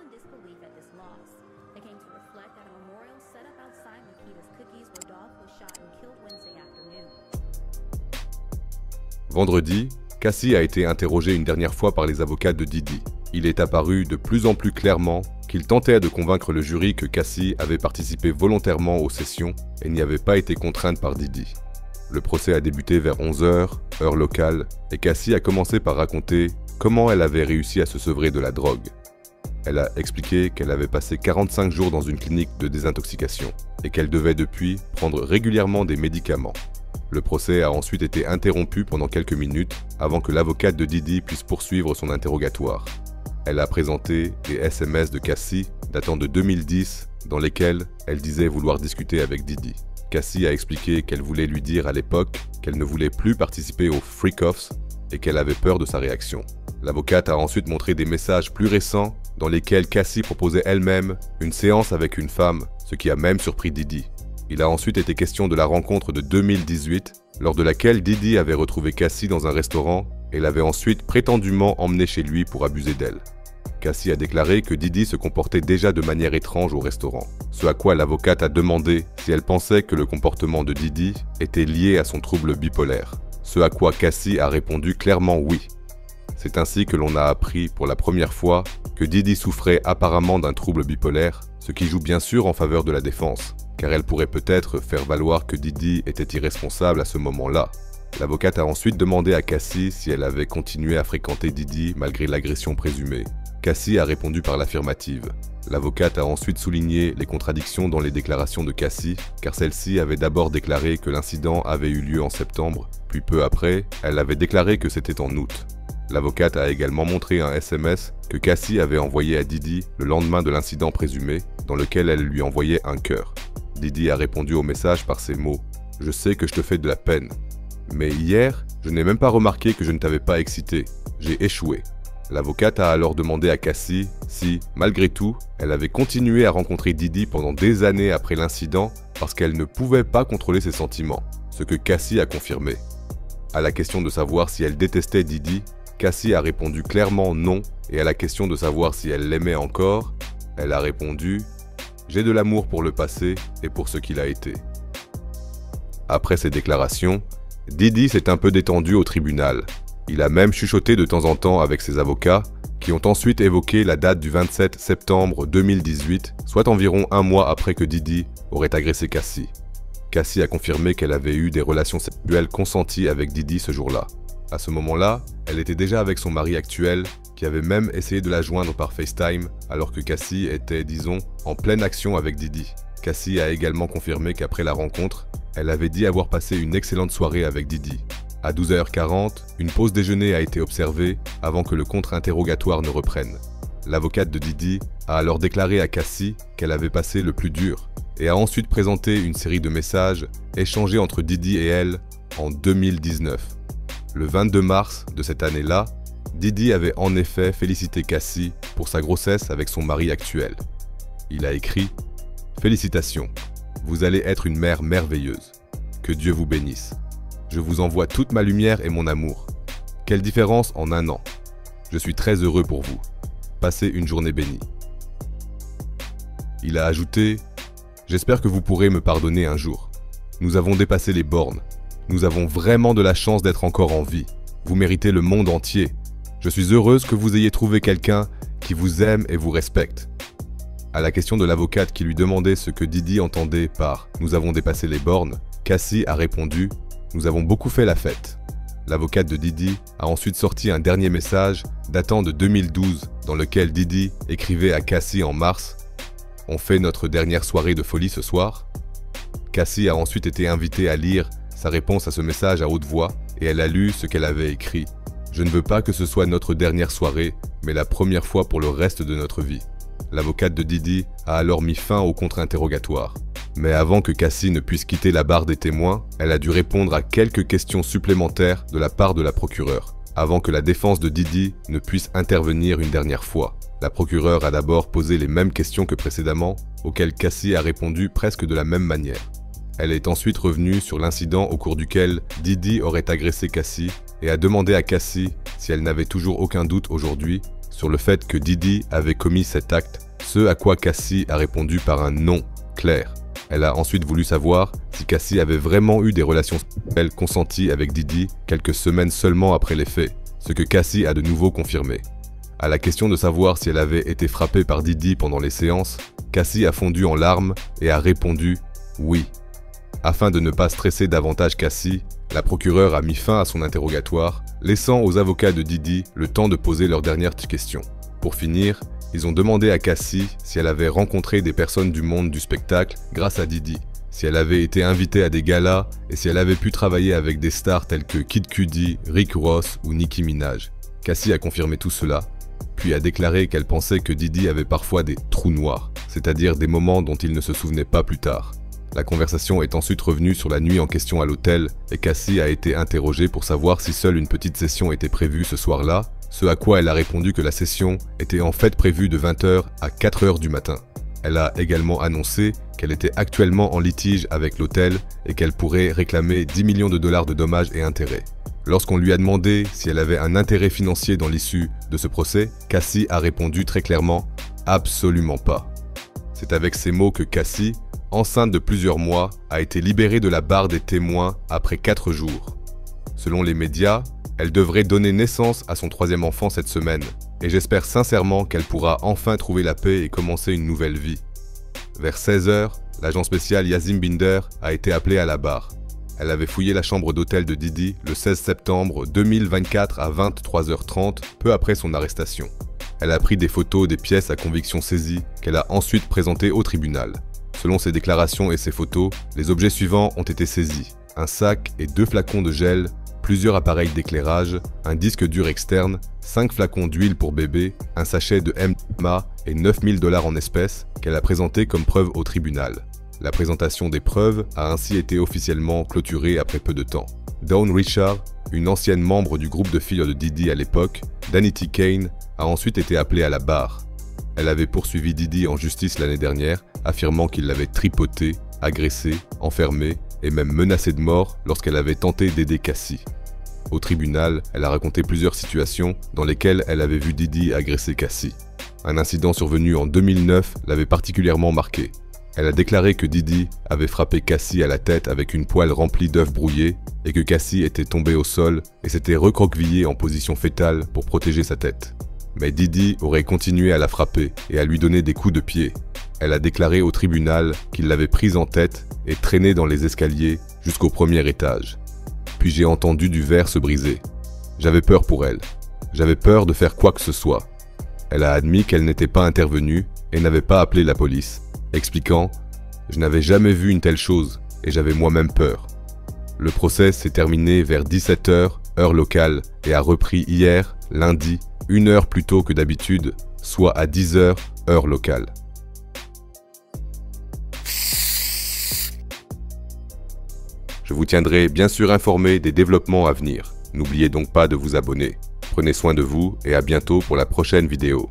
disbelief at this loss. They came to reflect at a memorial set up outside Makita's Cookies where Dolph was shot and killed Wednesday afternoon. Vendredi, Cassie a été interrogé une dernière fois par les avocats de Diddy. Il est apparu de plus en plus clairement qu'il tentait de convaincre le jury que Cassie avait participé volontairement aux sessions et n'y avait pas été contrainte par Diddy. Le procès a débuté vers 11 h, heure locale, et Cassie a commencé par raconter comment elle avait réussi à se sevrer de la drogue. Elle a expliqué qu'elle avait passé 45 jours dans une clinique de désintoxication et qu'elle devait depuis prendre régulièrement des médicaments. Le procès a ensuite été interrompu pendant quelques minutes avant que l'avocate de Diddy puisse poursuivre son interrogatoire. Elle a présenté des SMS de Cassie datant de 2010 dans lesquels elle disait vouloir discuter avec Diddy. Cassie a expliqué qu'elle voulait lui dire à l'époque qu'elle ne voulait plus participer aux freak-offs et qu'elle avait peur de sa réaction. L'avocate a ensuite montré des messages plus récents dans lesquels Cassie proposait elle-même une séance avec une femme, ce qui a même surpris Diddy. Il a ensuite été question de la rencontre de 2018, lors de laquelle Diddy avait retrouvé Cassie dans un restaurant et l'avait ensuite prétendument emmenée chez lui pour abuser d'elle. Cassie a déclaré que Diddy se comportait déjà de manière étrange au restaurant, ce à quoi l'avocate a demandé si elle pensait que le comportement de Diddy était lié à son trouble bipolaire, ce à quoi Cassie a répondu clairement oui. C'est ainsi que l'on a appris pour la première fois que Diddy souffrait apparemment d'un trouble bipolaire, ce qui joue bien sûr en faveur de la défense, car elle pourrait peut-être faire valoir que Diddy était irresponsable à ce moment-là. L'avocate a ensuite demandé à Cassie si elle avait continué à fréquenter Diddy malgré l'agression présumée. Cassie a répondu par l'affirmative. L'avocate a ensuite souligné les contradictions dans les déclarations de Cassie, car celle-ci avait d'abord déclaré que l'incident avait eu lieu en septembre, puis peu après, elle avait déclaré que c'était en août. L'avocate a également montré un SMS que Cassie avait envoyé à Diddy le lendemain de l'incident présumé, dans lequel elle lui envoyait un cœur. Diddy a répondu au message par ces mots « Je sais que je te fais de la peine. Mais hier, je n'ai même pas remarqué que je ne t'avais pas excité. J'ai échoué. » L'avocate a alors demandé à Cassie si, malgré tout, elle avait continué à rencontrer Diddy pendant des années après l'incident parce qu'elle ne pouvait pas contrôler ses sentiments, ce que Cassie a confirmé. À la question de savoir si elle détestait Diddy, Cassie a répondu clairement non, et à la question de savoir si elle l'aimait encore, elle a répondu « J'ai de l'amour pour le passé et pour ce qu'il a été ». Après ces déclarations, Diddy s'est un peu détendu au tribunal. Il a même chuchoté de temps en temps avec ses avocats, qui ont ensuite évoqué la date du 27 septembre 2018, soit environ un mois après que Diddy aurait agressé Cassie. Cassie a confirmé qu'elle avait eu des relations sexuelles consenties avec Diddy ce jour-là. À ce moment-là, elle était déjà avec son mari actuel, qui avait même essayé de la joindre par FaceTime, alors que Cassie était, disons, en pleine action avec Diddy. Cassie a également confirmé qu'après la rencontre, elle avait dit avoir passé une excellente soirée avec Diddy. À 12h40, une pause déjeuner a été observée avant que le contre-interrogatoire ne reprenne. L'avocate de Diddy a alors déclaré à Cassie qu'elle avait passé le plus dur et a ensuite présenté une série de messages échangés entre Diddy et elle en 2019. Le 22 mars de cette année-là, Diddy avait en effet félicité Cassie pour sa grossesse avec son mari actuel. Il a écrit « Félicitations, vous allez être une mère merveilleuse. Que Dieu vous bénisse. Je vous envoie toute ma lumière et mon amour. Quelle différence en un an. Je suis très heureux pour vous. Passez une journée bénie. » Il a ajouté « J'espère que vous pourrez me pardonner un jour. Nous avons dépassé les bornes. Nous avons vraiment de la chance d'être encore en vie. Vous méritez le monde entier. Je suis heureuse que vous ayez trouvé quelqu'un qui vous aime et vous respecte. » À la question de l'avocate qui lui demandait ce que Diddy entendait par « Nous avons dépassé les bornes », Cassie a répondu « Nous avons beaucoup fait la fête. » L'avocate de Diddy a ensuite sorti un dernier message datant de 2012 dans lequel Diddy écrivait à Cassie en mars « On fait notre dernière soirée de folie ce soir ?» Cassie a ensuite été invitée à lire sa réponse à ce message à haute voix et elle a lu ce qu'elle avait écrit. « Je ne veux pas que ce soit notre dernière soirée, mais la première fois pour le reste de notre vie. » L'avocate de Diddy a alors mis fin au contre-interrogatoire. Mais avant que Cassie ne puisse quitter la barre des témoins, elle a dû répondre à quelques questions supplémentaires de la part de la procureure, avant que la défense de Diddy ne puisse intervenir une dernière fois. La procureure a d'abord posé les mêmes questions que précédemment, auxquelles Cassie a répondu presque de la même manière. Elle est ensuite revenue sur l'incident au cours duquel Diddy aurait agressé Cassie et a demandé à Cassie si elle n'avait toujours aucun doute aujourd'hui sur le fait que Didi avait commis cet acte, ce à quoi Cassie a répondu par un non clair. Elle a ensuite voulu savoir si Cassie avait vraiment eu des relations sexuelles consenties avec Didi quelques semaines seulement après les faits, ce que Cassie a de nouveau confirmé. À la question de savoir si elle avait été frappée par Didi pendant les séances, Cassie a fondu en larmes et a répondu « oui ». Afin de ne pas stresser davantage Cassie, la procureure a mis fin à son interrogatoire, laissant aux avocats de Didi le temps de poser leurs dernières questions. Pour finir, ils ont demandé à Cassie si elle avait rencontré des personnes du monde du spectacle grâce à Didi, si elle avait été invitée à des galas et si elle avait pu travailler avec des stars telles que Kid Cudi, Rick Ross ou Nicki Minaj. Cassie a confirmé tout cela, puis a déclaré qu'elle pensait que Didi avait parfois des trous noirs, c'est-à-dire des moments dont il ne se souvenait pas plus tard. La conversation est ensuite revenue sur la nuit en question à l'hôtel et Cassie a été interrogée pour savoir si seule une petite session était prévue ce soir-là, ce à quoi elle a répondu que la session était en fait prévue de 20h à 4h du matin. Elle a également annoncé qu'elle était actuellement en litige avec l'hôtel et qu'elle pourrait réclamer 10 millions de dollars de dommages et intérêts. Lorsqu'on lui a demandé si elle avait un intérêt financier dans l'issue de ce procès, Cassie a répondu très clairement « absolument pas ». C'est avec ces mots que Cassie, enceinte de plusieurs mois, a été libérée de la barre des témoins après 4 jours. Selon les médias, elle devrait donner naissance à son 3e enfant cette semaine, et j'espère sincèrement qu'elle pourra enfin trouver la paix et commencer une nouvelle vie. Vers 16h, l'agent spécial Yazim Binder a été appelé à la barre. Elle avait fouillé la chambre d'hôtel de Didi le 16 septembre 2024 à 23h30, peu après son arrestation. Elle a pris des photos des pièces à conviction saisies qu'elle a ensuite présentées au tribunal. Selon ses déclarations et ses photos, les objets suivants ont été saisis. Un sac et 2 flacons de gel, plusieurs appareils d'éclairage, un disque dur externe, 5 flacons d'huile pour bébé, un sachet de MDMA et 9 000 $ en espèces qu'elle a présentés comme preuve au tribunal. La présentation des preuves a ainsi été officiellement clôturée après peu de temps. Dawn Richard, une ancienne membre du groupe de filles de Didi à l'époque, Danity Kane, a ensuite été appelée à la barre. Elle avait poursuivi Didi en justice l'année dernière, affirmant qu'il l'avait tripoté, agressé, enfermé et même menacé de mort lorsqu'elle avait tenté d'aider Cassie. Au tribunal, elle a raconté plusieurs situations dans lesquelles elle avait vu Didi agresser Cassie. Un incident survenu en 2009 l'avait particulièrement marqué. Elle a déclaré que Didi avait frappé Cassie à la tête avec une poêle remplie d'œufs brouillés et que Cassie était tombée au sol et s'était recroquevillée en position fétale pour protéger sa tête. Mais Didi aurait continué à la frapper et à lui donner des coups de pied. Elle a déclaré au tribunal qu'il l'avait prise en tête et traînée dans les escaliers jusqu'au 1er étage. Puis j'ai entendu du verre se briser. J'avais peur pour elle. J'avais peur de faire quoi que ce soit. Elle a admis qu'elle n'était pas intervenue et n'avait pas appelé la police, expliquant « Je n'avais jamais vu une telle chose et j'avais moi-même peur ». Le procès s'est terminé vers 17h, heure locale, et a repris hier, lundi, 1 heure plus tôt que d'habitude, soit à 10h, heure locale. Je vous tiendrai bien sûr informé des développements à venir. N'oubliez donc pas de vous abonner. Prenez soin de vous et à bientôt pour la prochaine vidéo.